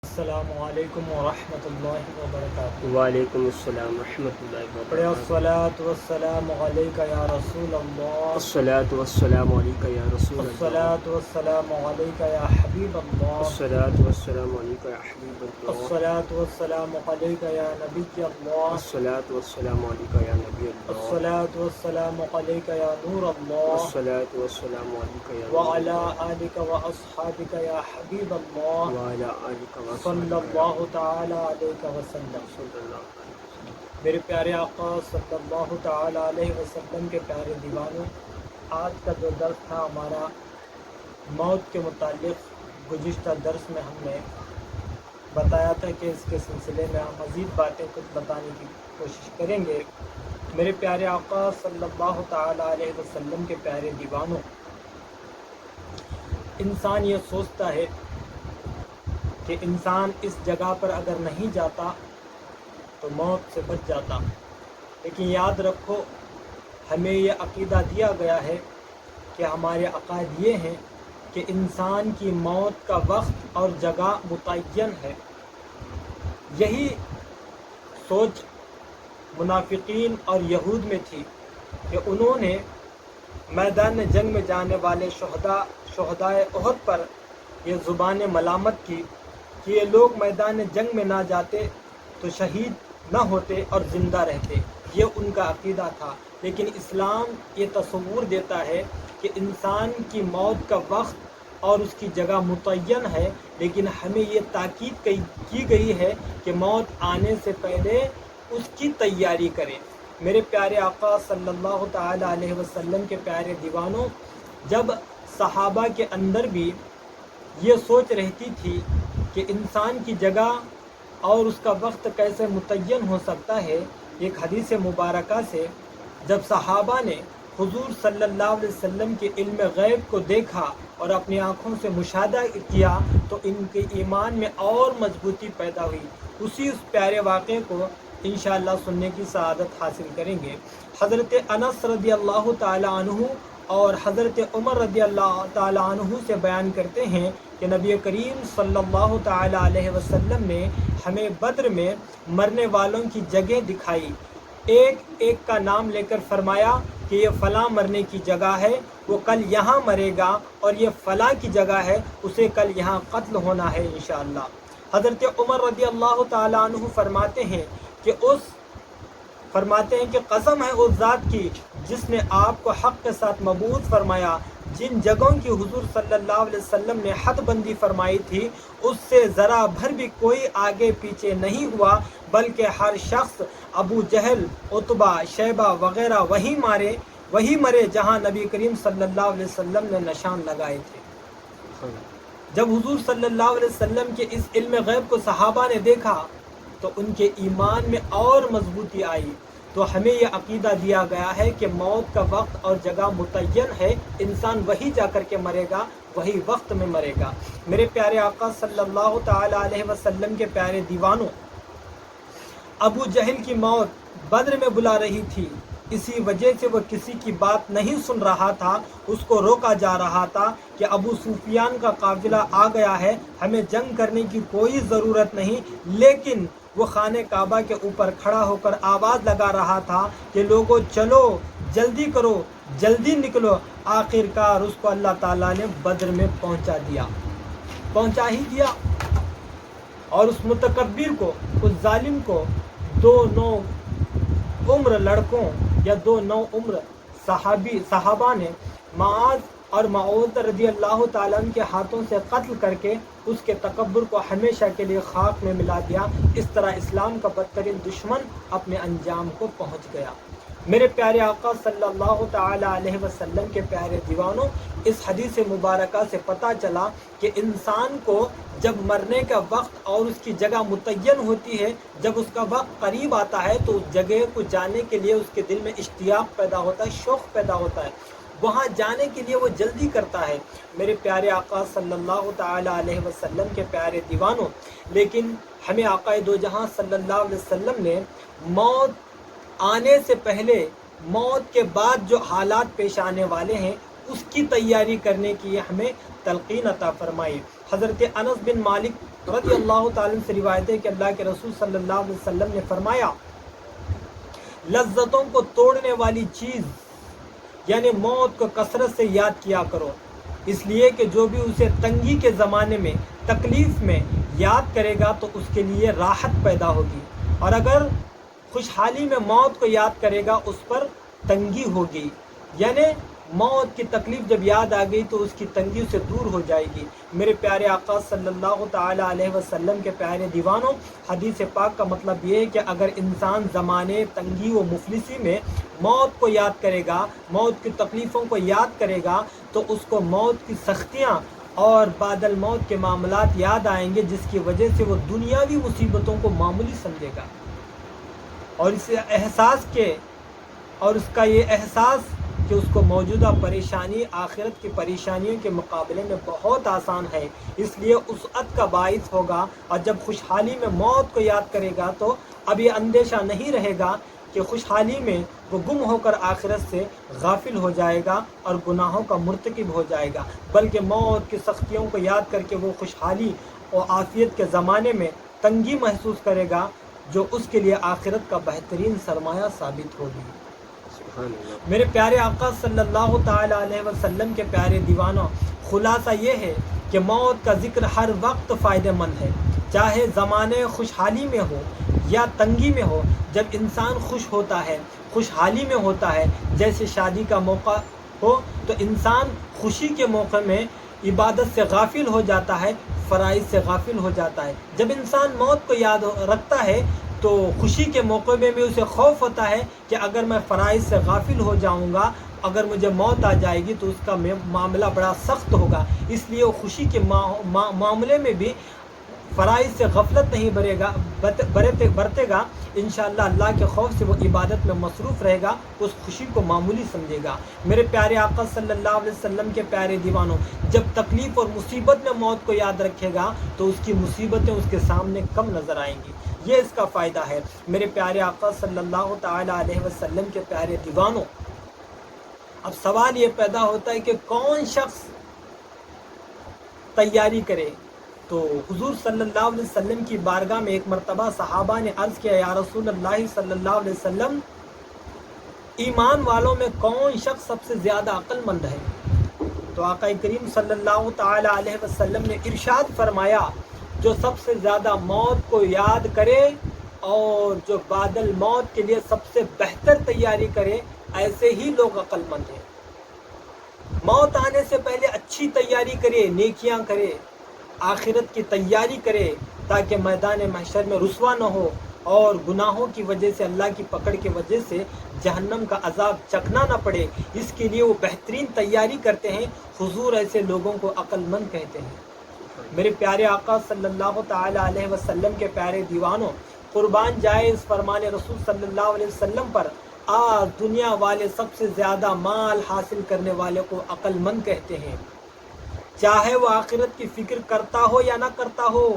السلام علیکم ورحمۃ اللہ وبرکاتہ۔ وعلیکم السلام ورحمۃ اللہ پڑھے وبرکاتہ۔ الصلاۃ والسلام علیک یا رسول اللہ، الصلاۃ والسلام علیک یا رسول اللہ، الصلاۃ والسلام علیک یا حبیب اللہ، الصلاۃ والسلام علیک یا حبیب اللہ، الصلاۃ والسلام علیک یا نبی اللہ، الصلاۃ والسلام علیک یا نبی اللہ، الصلاۃ والسلام علیک یا نور اللہ، الصلاۃ والسلام علیک یا نور وعلی اللہ، آلک واصحابک یا حبیب اللہ، وعلی آلک صلی وصحبک اللہ تعالی علیہ وسلم۔ صلی اللہ علیہ وسلم۔ میرے پیارے آقا صلی اللہ تعالی علیہ وسلم کے پیارے دیوانوں، آج کا جو درس تھا ہمارا موت کے متعلق، گزشتہ درس میں ہم نے بتایا تھا کہ اس کے سلسلے میں ہم مزید باتیں کچھ بتانے کی کوشش کریں گے۔ میرے پیارے آقا صلی اللہ تعالی علیہ وسلم کے پیارے دیوانوں، انسان یہ سوچتا ہے کہ انسان اس جگہ پر اگر نہیں جاتا تو موت سے بچ جاتا، لیکن یاد رکھو ہمیں یہ عقیدہ دیا گیا ہے کہ ہمارے عقائد یہ ہیں کہ انسان کی موت کا وقت اور جگہ متعین ہے۔ یہی سوچ منافقین اور یہود میں تھی کہ انہوں نے میدان جنگ میں جانے والے شہدائے احد پر یہ زبان ملامت کی کہ یہ لوگ میدان جنگ میں نہ جاتے تو شہید نہ ہوتے اور زندہ رہتے، یہ ان کا عقیدہ تھا۔ لیکن اسلام یہ تصور دیتا ہے کہ انسان کی موت کا وقت اور اس کی جگہ متعین ہے، لیکن ہمیں یہ تاکید کی گئی ہے کہ موت آنے سے پہلے اس کی تیاری کریں۔ میرے پیارے آقا صلی اللہ تعالی علیہ وسلم کے پیارے دیوانوں، جب صحابہ کے اندر بھی یہ سوچ رہتی تھی کہ انسان کی جگہ اور اس کا وقت کیسے متعین ہو سکتا ہے، ایک حدیث مبارکہ سے جب صحابہ نے حضور صلی اللہ علیہ وسلم کے علم غیب کو دیکھا اور اپنی آنکھوں سے مشاہدہ کیا تو ان کے ایمان میں اور مضبوطی پیدا ہوئی۔ اسی اس پیارے واقعے کو انشاءاللہ سننے کی سعادت حاصل کریں گے۔ حضرت انس رضی اللہ تعالی عنہ اور حضرت عمر رضی اللہ تعالی عنہ سے بیان کرتے ہیں کہ نبی کریم صلی اللہ تعالی علیہ وسلم نے ہمیں بدر میں مرنے والوں کی جگہ دکھائی، ایک ایک کا نام لے کر فرمایا کہ یہ فلاں مرنے کی جگہ ہے، وہ کل یہاں مرے گا، اور یہ فلاں کی جگہ ہے، اسے کل یہاں قتل ہونا ہے انشاءاللہ۔ حضرت عمر رضی اللہ تعالی عنہ فرماتے ہیں کہ قسم ہے اس ذات کی جس نے آپ کو حق کے ساتھ مبعوث فرمایا، جن جگہوں کی حضور صلی اللہ علیہ وسلم نے حد بندی فرمائی تھی اس سے ذرا بھر بھی کوئی آگے پیچھے نہیں ہوا، بلکہ ہر شخص ابو جہل، عتبہ، شیبہ وغیرہ وہی مرے جہاں نبی کریم صلی اللہ علیہ وسلم نے نشان لگائے تھے۔ جب حضور صلی اللہ علیہ وسلم کے اس علم غیب کو صحابہ نے دیکھا تو ان کے ایمان میں اور مضبوطی آئی۔ تو ہمیں یہ عقیدہ دیا گیا ہے کہ موت کا وقت اور جگہ متعین ہے، انسان وہی جا کر کے مرے گا، وہی وقت میں مرے گا۔ میرے پیارے آقا صلی اللہ تعالی علیہ وسلم کے پیارے دیوانوں، ابو جہل کی موت بدر میں بلا رہی تھی، اسی وجہ سے وہ کسی کی بات نہیں سن رہا تھا، اس کو روکا جا رہا تھا کہ ابو سفیان کا قافلہ آ گیا ہے، ہمیں جنگ کرنے کی کوئی ضرورت نہیں، لیکن وہ خانہ کعبہ کے اوپر کھڑا ہو کر آواز لگا رہا تھا کہ لوگوں چلو، جلدی کرو، جلدی نکلو۔ آخر کار اس کو اللہ تعالیٰ نے بدر میں پہنچا ہی دیا، اور اس متکبر کو، اس ظالم کو، دو نو عمر لڑکوں یا دو نو عمر صحابہ نے معاذ اور معوذ رضی اللہ تعالیٰ عنہ کے ہاتھوں سے قتل کر کے اس کے تکبر کو ہمیشہ کے لیے خاک میں ملا دیا۔ اس طرح اسلام کا بدترین دشمن اپنے انجام کو پہنچ گیا۔ میرے پیارے آقا صلی اللہ تعالی علیہ وسلم کے پیارے دیوانوں، اس حدیث مبارکہ سے پتہ چلا کہ انسان کو جب مرنے کا وقت اور اس کی جگہ متعین ہوتی ہے، جب اس کا وقت قریب آتا ہے تو اس جگہ کو جانے کے لیے اس کے دل میں اشتیاق پیدا ہوتا ہے، شوق پیدا ہوتا ہے، وہاں جانے کے لیے وہ جلدی کرتا ہے۔ میرے پیارے آقا صلی اللہ تعالی علیہ وسلم کے پیارے دیوانوں، لیکن ہمیں آقا دو جہاں صلی اللہ علیہ وسلم نے موت آنے سے پہلے، موت کے بعد جو حالات پیش آنے والے ہیں اس کی تیاری کرنے کی ہمیں تلقین عطا فرمائی۔ حضرت انس بن مالک رضی اللہ تعالیٰ عنہ سے روایت ہے کہ اللہ کے رسول صلی اللہ علیہ وسلم نے فرمایا لذتوں کو توڑنے والی چیز یعنی موت کو کثرت سے یاد کیا کرو، اس لیے کہ جو بھی اسے تنگی کے زمانے میں تکلیف میں یاد کرے گا تو اس کے لیے راحت پیدا ہوگی، اور اگر خوشحالی میں موت کو یاد کرے گا اس پر تنگی ہوگی، یعنی موت کی تکلیف جب یاد آ گئی تو اس کی تنگی سے دور ہو جائے گی۔ میرے پیارے آقا صلی اللہ تعالیٰ علیہ وسلم کے پیارے دیوانوں، حدیث پاک کا مطلب یہ ہے کہ اگر انسان زمانے تنگی و مفلسی میں موت کو یاد کرے گا، موت کی تکلیفوں کو یاد کرے گا، تو اس کو موت کی سختیاں اور بعد الموت کے معاملات یاد آئیں گے، جس کی وجہ سے وہ دنیاوی مصیبتوں کو معمولی سمجھے گا، اور اس احساس کے اور اس کا یہ احساس کہ اس کو موجودہ پریشانی آخرت کی پریشانیوں کے مقابلے میں بہت آسان ہے، اس لیے وسعت کا باعث ہوگا، اور جب خوشحالی میں موت کو یاد کرے گا تو اب یہ اندیشہ نہیں رہے گا کہ خوشحالی میں وہ گم ہو کر آخرت سے غافل ہو جائے گا اور گناہوں کا مرتکب ہو جائے گا، بلکہ موت کی سختیوں کو یاد کر کے وہ خوشحالی اور عافیت کے زمانے میں تنگی محسوس کرے گا، جو اس کے لیے آخرت کا بہترین سرمایہ ثابت ہوگی۔ میرے پیارے آقا صلی اللہ تعالیٰ علیہ وسلم کے پیارے دیوانوں، خلاصہ یہ ہے کہ موت کا ذکر ہر وقت فائدہ مند ہے، چاہے زمانے خوشحالی میں ہو یا تنگی میں ہو۔ جب انسان خوش ہوتا ہے، خوشحالی میں ہوتا ہے، جیسے شادی کا موقع ہو، تو انسان خوشی کے موقع میں عبادت سے غافل ہو جاتا ہے، فرائض سے غافل ہو جاتا ہے۔ جب انسان موت کو یاد رکھتا ہے تو خوشی کے موقع میں بھی اسے خوف ہوتا ہے کہ اگر میں فرائض سے غافل ہو جاؤں گا، اگر مجھے موت آ جائے گی تو اس کا معاملہ بڑا سخت ہوگا، اس لیے وہ خوشی کے معاملے میں بھی فرائض سے غفلت نہیں برتے گا، انشاءاللہ اللہ کے خوف سے وہ عبادت میں مصروف رہے گا، اس خوشی کو معمولی سمجھے گا۔ میرے پیارے آقا صلی اللہ علیہ وسلم کے پیارے دیوانوں، جب تکلیف اور مصیبت میں موت کو یاد رکھے گا تو اس کی مصیبتیں اس کے سامنے کم نظر آئیں گی، یہ اس کا فائدہ ہے۔ میرے پیارے آقا صلی اللہ تعالیٰ علیہ وسلم کے پیارے دیوانوں، اب سوال یہ پیدا ہوتا ہے کہ کون شخص تیاری کرے؟ تو حضور صلی اللہ علیہ وسلم کی بارگاہ میں ایک مرتبہ صحابہ نے عرض کیا، یا رسول اللہ صلی اللہ علیہ وسلم، ایمان والوں میں کون شخص سب سے زیادہ عقل مند ہے؟ تو آقا کریم صلی اللہ تعالیٰ علیہ وسلم نے ارشاد فرمایا، جو سب سے زیادہ موت کو یاد کرے اور جو بعد الموت کے لیے سب سے بہتر تیاری کرے، ایسے ہی لوگ عقل مند ہیں۔ موت آنے سے پہلے اچھی تیاری کرے، نیکیاں کرے، آخرت کی تیاری کرے، تاکہ میدان محشر میں رسوا نہ ہو اور گناہوں کی وجہ سے، اللہ کی پکڑ کی وجہ سے جہنم کا عذاب چکھنا نہ پڑے، اس کے لیے وہ بہترین تیاری کرتے ہیں۔ حضور ایسے لوگوں کو عقل مند کہتے ہیں۔ میرے پیارے آقا صلی اللہ تعالیٰ علیہ وسلم کے پیارے دیوانوں، قربان جائے اس فرمان رسول صلی اللہ علیہ وسلم پر، آج دنیا والے سب سے زیادہ مال حاصل کرنے والے کو عقل مند کہتے ہیں، چاہے وہ آخرت کی فکر کرتا ہو یا نہ کرتا ہو،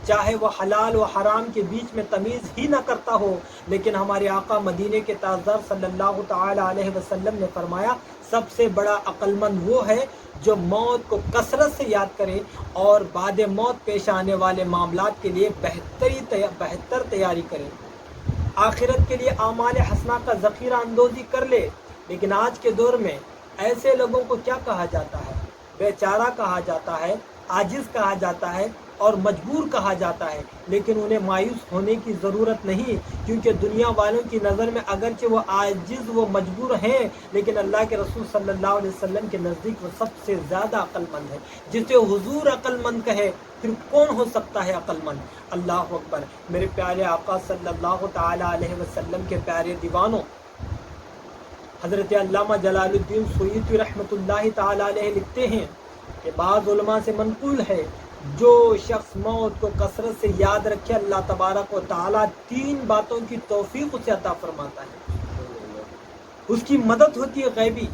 چاہے وہ حلال و حرام کے بیچ میں تمیز ہی نہ کرتا ہو، لیکن ہمارے آقا مدینے کے تاجدار صلی اللہ تعالیٰ علیہ وسلم نے فرمایا، سب سے بڑا عقل مند وہ ہے جو موت کو کثرت سے یاد کرے اور بعد موت پیش آنے والے معاملات کے لیے بہتر تیاری کرے، آخرت کے لیے اعمال حسنہ کا ذخیرہ اندوزی کر لے۔ لیکن آج کے دور میں ایسے لوگوں کو کیا کہا جاتا ہے؟ بیچارہ کہا جاتا ہے، عاجز کہا جاتا ہے اور مجبور کہا جاتا ہے، لیکن انہیں مایوس ہونے کی ضرورت نہیں، کیونکہ دنیا والوں کی نظر میں اگرچہ وہ عاجز و مجبور ہیں، لیکن اللہ کے رسول صلی اللہ علیہ وسلم کے نزدیک وہ سب سے زیادہ عقل مند ہے۔ جسے حضور عقل مند کہے پھر کون ہو سکتا ہے عقل مند؟ اللہ اکبر۔ میرے پیارے آقا صلی اللہ تعالیٰ علیہ وسلم کے پیارے دیوانوں، حضرت علامہ جلال الدین سیوطی رحمۃ اللہ تعالیٰ علیہ لکھتے ہیں کہ بعض علماء سے منقول ہے، جو شخص موت کو کثرت سے یاد رکھے، اللہ تبارک و تعالیٰ 3 باتوں کی توفیق اسے عطا فرماتا ہے۔ اس کی مدد ہوتی ہے غیبی۔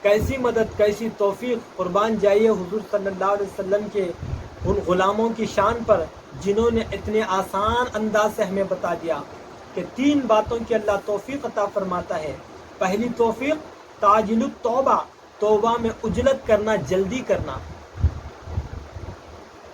کیسی مدد، کیسی توفیق؟ قربان جائیے حضور صلی اللہ علیہ وسلم کے ان غلاموں کی شان پر جنہوں نے اتنے آسان انداز سے ہمیں بتا دیا کہ 3 باتوں کی اللہ توفیق عطا فرماتا ہے۔ پہلی توفیق تعجیل التوبہ، توبہ میں عجلت کرنا، جلدی کرنا۔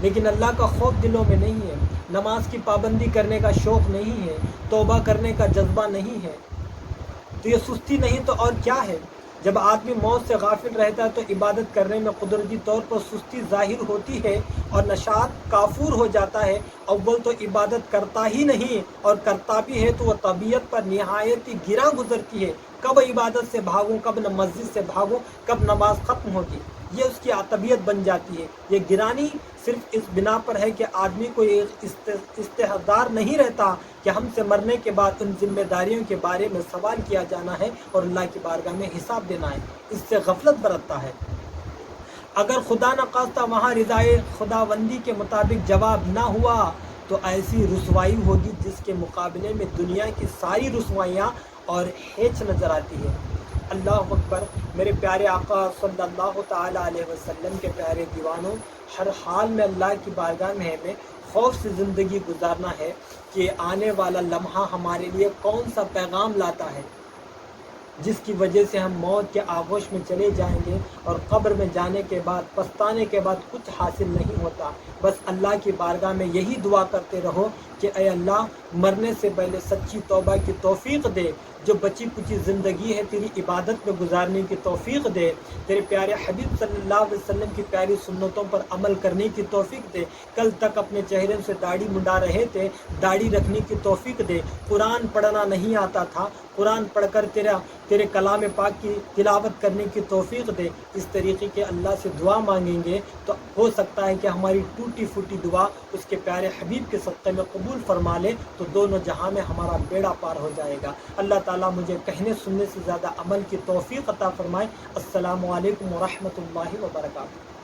لیکن اللہ کا خوف دلوں میں نہیں ہے، نماز کی پابندی کرنے کا شوق نہیں ہے، توبہ کرنے کا جذبہ نہیں ہے، تو یہ سستی نہیں تو اور کیا ہے؟ جب آدمی موت سے غافل رہتا ہے تو عبادت کرنے میں قدرتی طور پر سستی ظاہر ہوتی ہے اور نشاط کافور ہو جاتا ہے۔ اول تو عبادت کرتا ہی نہیں، اور کرتا بھی ہے تو وہ طبیعت پر نہایت ہی گراں گزرتی ہے۔ کب عبادت سے بھاگوں، کب مسجد سے بھاگوں، کب نماز ختم ہوگی، یہ اس کی طبیعت بن جاتی ہے۔ یہ گرانی صرف اس بنا پر ہے کہ آدمی کو ایک استحضار نہیں رہتا کہ ہم سے مرنے کے بعد ان ذمہ داریوں کے بارے میں سوال کیا جانا ہے اور اللہ کی بارگاہ میں حساب دینا ہے، اس سے غفلت برتتا ہے۔ اگر خدا نخواستہ وہاں رضائے خداوندی کے مطابق جواب نہ ہوا تو ایسی رسوائی ہوگی جس کے مقابلے میں دنیا کی ساری رسوائیاں اور ہیچ نظر آتی ہے۔ اللہ اکبر۔ میرے پیارے آقا صلی اللہ تعالیٰ علیہ وسلم کے پیارے دیوانوں، ہر حال میں اللہ کی بارگاہ میں ہمیں خوف سے زندگی گزارنا ہے کہ آنے والا لمحہ ہمارے لیے کون سا پیغام لاتا ہے، جس کی وجہ سے ہم موت کے آغوش میں چلے جائیں گے اور قبر میں جانے کے بعد پچھتانے کے بعد کچھ حاصل نہیں ہوتا۔ بس اللہ کی بارگاہ میں یہی دعا کرتے رہو کہ اے اللہ، مرنے سے پہلے سچی توبہ کی توفیق دے، جو بچی کچی زندگی ہے تیری عبادت میں گزارنے کی توفیق دے، تیرے پیارے حبیب صلی اللہ علیہ وسلم کی پیاری سنتوں پر عمل کرنے کی توفیق دے۔ کل تک اپنے چہرے سے داڑھی منڈا رہے تھے، داڑھی رکھنے کی توفیق دے۔ قرآن پڑھنا نہیں آتا تھا، قرآن پڑھ کر تیرے کلام پاک کی تلاوت کرنے کی توفیق دے۔ اس طریقے کے اللہ سے دعا مانگیں گے تو ہو سکتا ہے کہ ہماری ٹوٹی پھوٹی دعا اس کے پیارے حبیب کے صدقے میں قبول فرما لے، تو دونوں جہاں میں ہمارا بیڑا پار ہو جائے گا۔ اللہ تعالیٰ مجھے کہنے سننے سے زیادہ عمل کی توفیق عطا فرمائے۔ السلام علیکم ورحمۃ اللہ وبرکاتہ۔